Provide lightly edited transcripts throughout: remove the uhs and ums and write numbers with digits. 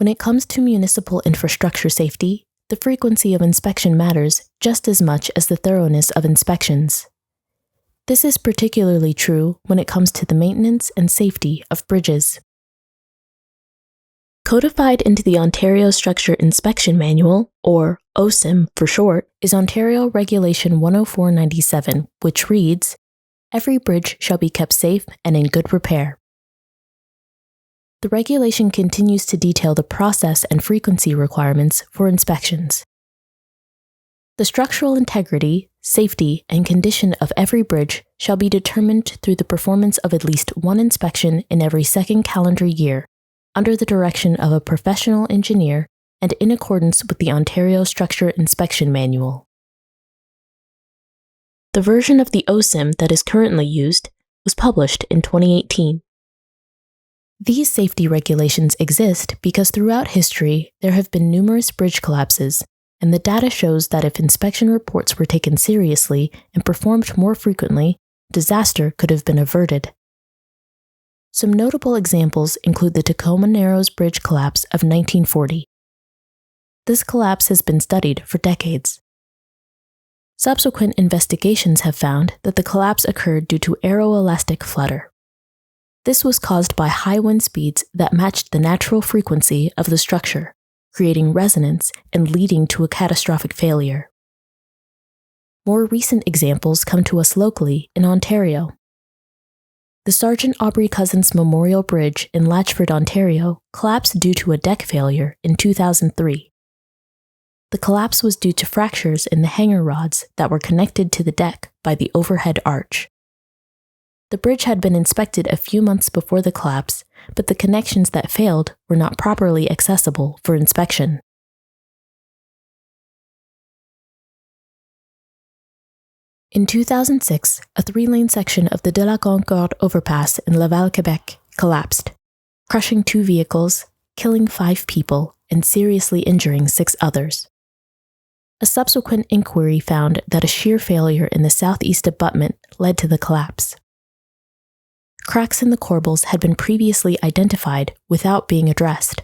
When it comes to municipal infrastructure safety, the frequency of inspection matters just as much as the thoroughness of inspections. This is particularly true when it comes to the maintenance and safety of bridges. Codified into the Ontario Structure Inspection Manual, or OSIM for short, is Ontario Regulation 10497, which reads, "Every bridge shall be kept safe and in good repair." The regulation continues to detail the process and frequency requirements for inspections. The structural integrity, safety, and condition of every bridge shall be determined through the performance of at least one inspection in every second calendar year, under the direction of a professional engineer and in accordance with the Ontario Structure Inspection Manual. The version of the OSIM that is currently used was published in 2018. These safety regulations exist because throughout history there have been numerous bridge collapses, and the data shows that if inspection reports were taken seriously and performed more frequently, disaster could have been averted. Some notable examples include the Tacoma Narrows Bridge collapse of 1940. This collapse has been studied for decades. Subsequent investigations have found that the collapse occurred due to aeroelastic flutter. This was caused by high wind speeds that matched the natural frequency of the structure, creating resonance and leading to a catastrophic failure. More recent examples come to us locally in Ontario. The Sergeant Aubrey Cousins Memorial Bridge in Latchford, Ontario, collapsed due to a deck failure in 2003. The collapse was due to fractures in the hanger rods that were connected to the deck by the overhead arch. The bridge had been inspected a few months before the collapse, but the connections that failed were not properly accessible for inspection. In 2006, a 3-lane section of the De la Concorde overpass in Laval, Quebec, collapsed, crushing 2 vehicles, killing 5 people, and seriously injuring 6 others. A subsequent inquiry found that a shear failure in the southeast abutment led to the collapse. Cracks in the corbels had been previously identified without being addressed.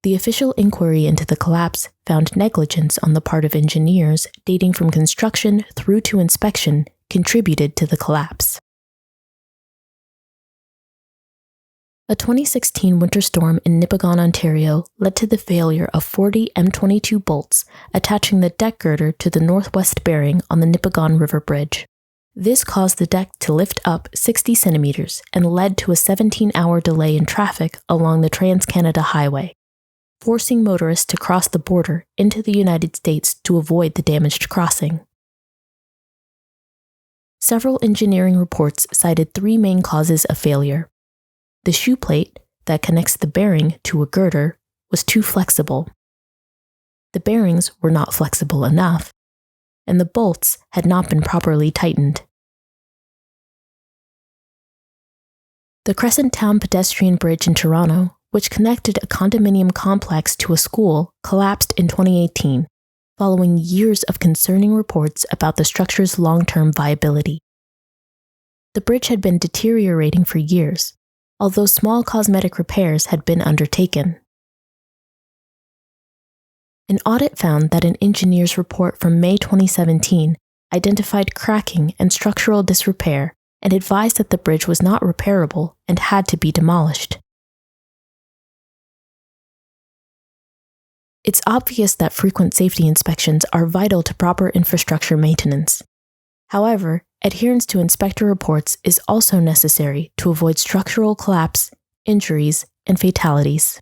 The official inquiry into the collapse found negligence on the part of engineers dating from construction through to inspection contributed to the collapse. A 2016 winter storm in Nipigon, Ontario led to the failure of 40 M22 bolts attaching the deck girder to the northwest bearing on the Nipigon River Bridge. This caused the deck to lift up 60 centimeters and led to a 17-hour delay in traffic along the Trans-Canada Highway, forcing motorists to cross the border into the United States to avoid the damaged crossing. Several engineering reports cited 3 main causes of failure. The shoe plate that connects the bearing to a girder was too flexible. The bearings were not flexible enough, and the bolts had not been properly tightened. The Crescent Town pedestrian bridge in Toronto, which connected a condominium complex to a school, collapsed in 2018, following years of concerning reports about the structure's long-term viability. The bridge had been deteriorating for years, although small cosmetic repairs had been undertaken. An audit found that an engineer's report from May 2017 identified cracking and structural disrepair and advised that the bridge was not repairable and had to be demolished. It's obvious that frequent safety inspections are vital to proper infrastructure maintenance. However, adherence to inspector reports is also necessary to avoid structural collapse, injuries, and fatalities.